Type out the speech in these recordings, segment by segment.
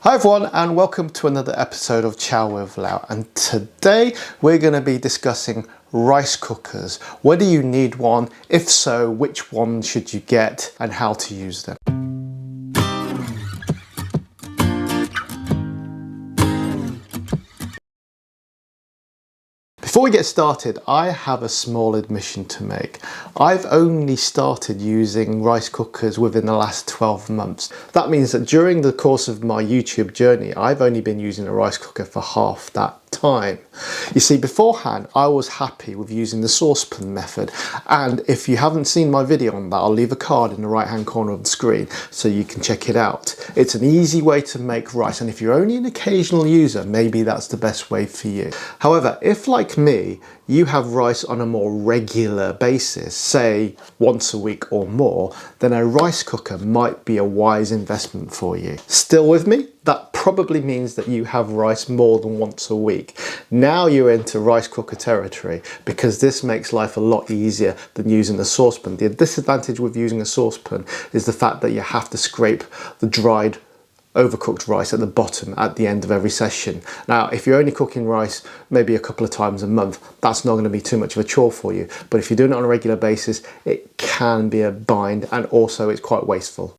Hi everyone and welcome to another episode of Chow with Lau, and today we're going to be discussing rice cookers. Whether you need one, if so, which one should you get and how to use them. Before we get started, I have a small admission to make. I've only started using rice cookers within the last 12 months. That means that during the course of my YouTube journey, I've only been using a rice cooker for half that time. You see, beforehand, I was happy with using the saucepan method. And if you haven't seen my video on that, I'll leave a card in the right hand corner of the screen so you can check it out. It's an easy way to make rice, and if you're only an occasional user, maybe that's the best way for you. However, if like me, you have rice on a more regular basis, say once a week or more, then a rice cooker might be a wise investment for you. Still with me? That probably means that you have rice more than once a week. Now you're into rice cooker territory, because this makes life a lot easier than using a saucepan. The disadvantage with using a saucepan is the fact that you have to scrape the dried overcooked rice at the bottom at the end of every session. Now, if you're only cooking rice maybe a couple of times a month, that's not going to be too much of a chore for you. But if you're doing it on a regular basis, it can be a bind, and also it's quite wasteful.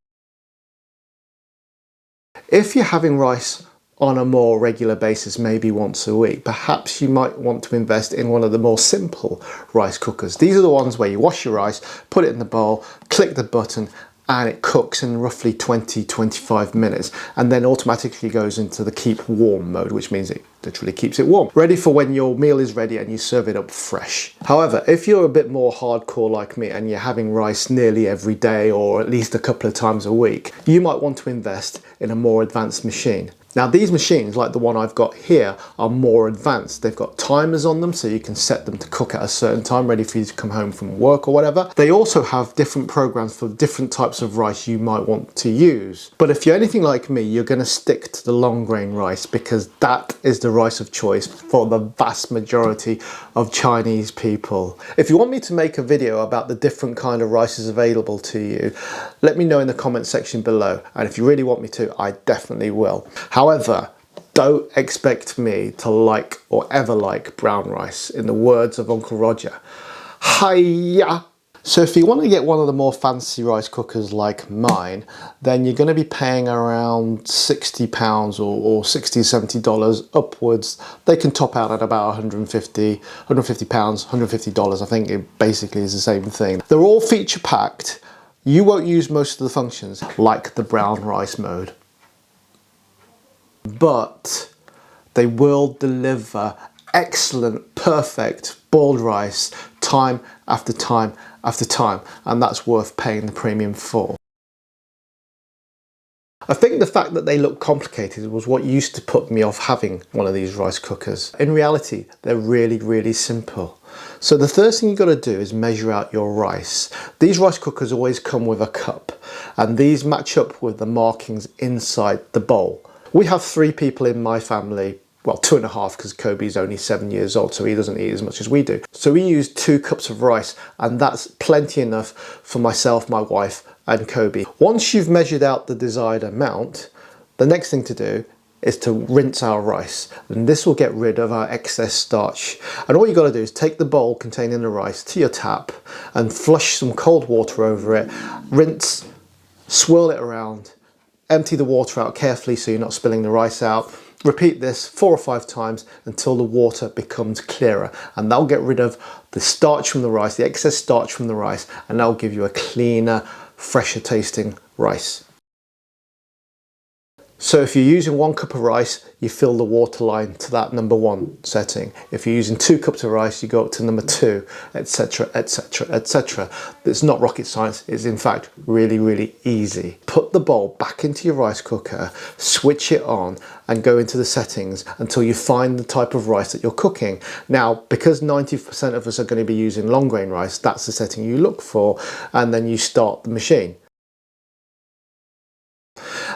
If you're having rice on a more regular basis, maybe once a week, perhaps you might want to invest in one of the more simple rice cookers. These are the ones where you wash your rice, put it in the bowl, click the button, and it cooks in roughly 20-25 minutes, and then automatically goes into the keep warm mode, which means it literally keeps it warm, ready for when your meal is ready and you serve it up fresh. However, if you're a bit more hardcore like me and you're having rice nearly every day or at least a couple of times a week, you might want to invest in a more advanced machine. Now, these machines, like the one I've got here, are more advanced. They've got timers on them, so you can set them to cook at a certain time, ready for you to come home from work or whatever. They also have different programs for different types of rice you might want to use. But if you're anything like me, you're going to stick to the long grain rice, because that is the rice of choice for the vast majority of Chinese people. If you want me to make a video about the different kind of rices available to you, let me know in the comment section below. And if you really want me to, I definitely will. However, don't expect me to like or ever like brown rice, in the words of Uncle Roger. Hiya! So if you want to get one of the more fancy rice cookers like mine, then you're going to be paying around £60 or $60, $70 upwards. They can top out at about £150, $150, I think it basically is the same thing. They're all feature packed. You won't use most of the functions, like the brown rice mode, but they will deliver excellent, perfect boiled rice time after time after time, and that's worth paying the premium for. I think the fact that they look complicated was what used to put me off having one of these rice cookers. In reality, they're really, really simple. So the first thing you've got to do is measure out your rice. These rice cookers always come with a cup, and these match up with the markings inside the bowl. We have 3 people in my family, well 2.5, because Kobe's only 7 years old, so he doesn't eat as much as we do. So we use 2 cups of rice, and that's plenty enough for myself, my wife and Kobe. Once you've measured out the desired amount, the next thing to do is to rinse our rice, and this will get rid of our excess starch. And all you got to do is take the bowl containing the rice to your tap and flush some cold water over it, rinse, swirl it around, empty the water out carefully so you're not spilling the rice out. Repeat this 4 or 5 times until the water becomes clearer, and that'll get rid of the starch from the rice, the excess starch from the rice, and that'll give you a cleaner, fresher tasting rice. So if you're using 1 cup of rice, you fill the water line to that number 1 setting. If you're using 2 cups of rice, you go up to number 2, etc, etc, etc. It's not rocket science, it's in fact really, really easy. Put the bowl back into your rice cooker, switch it on, and go into the settings until you find the type of rice that you're cooking. Now, because 90% of us are going to be using long grain rice, that's the setting you look for, and then you start the machine.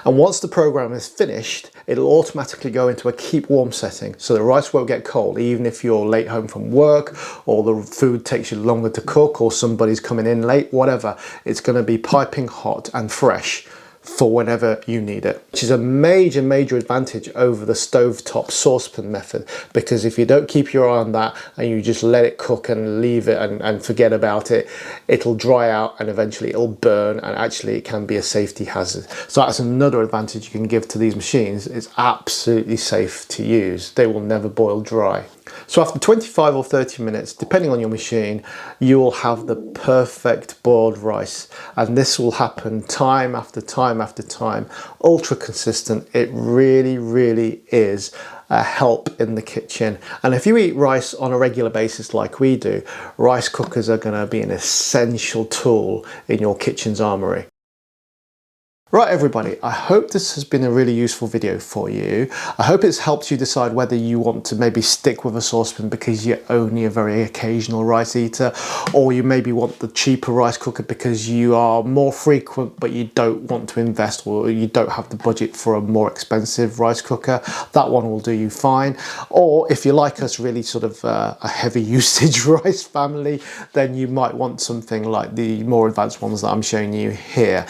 And once the program is finished, it'll automatically go into a keep warm setting, so the rice won't get cold even if you're late home from work, or the food takes you longer to cook, or somebody's coming in late, whatever. It's going to be piping hot and fresh for whenever you need it, which is a major advantage over the stovetop saucepan method, because if you don't keep your eye on that and you just let it cook and leave it and forget about it, it'll dry out and eventually it'll burn, and actually it can be a safety hazard. So that's another advantage you can give to these machines. It's absolutely safe to use. They will never boil dry. So after 25 or 30 minutes, depending on your machine, you will have the perfect boiled rice. And this will happen time after time after time, ultra consistent. It really is a help in the kitchen. And if you eat rice on a regular basis like we do, rice cookers are going to be an essential tool in your kitchen's armory. Right everybody, I hope this has been a really useful video for you. I hope it's helped you decide whether you want to maybe stick with a saucepan because you're only a very occasional rice eater, or you maybe want the cheaper rice cooker because you are more frequent but you don't want to invest, or you don't have the budget for a more expensive rice cooker. That one will do you fine. Or if you like us, really sort of a heavy usage rice family, then you might want something like the more advanced ones that I'm showing you here.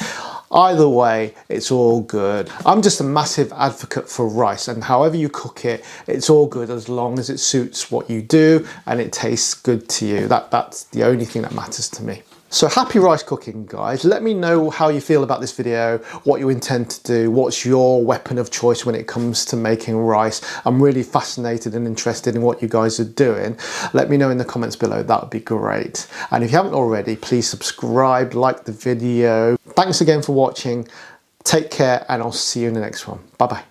Either way, it's all good. I'm just a massive advocate for rice, and however you cook it, it's all good as long as it suits what you do and it tastes good to you. That's the only thing that matters to me. So happy rice cooking, guys. Let me know how you feel about this video, what you intend to do, what's your weapon of choice when it comes to making rice. I'm really fascinated and interested in what you guys are doing. Let me know in the comments below, that would be great. And if you haven't already, please subscribe, like the video. Thanks again for watching. Take care, and I'll see you in the next one. Bye-bye.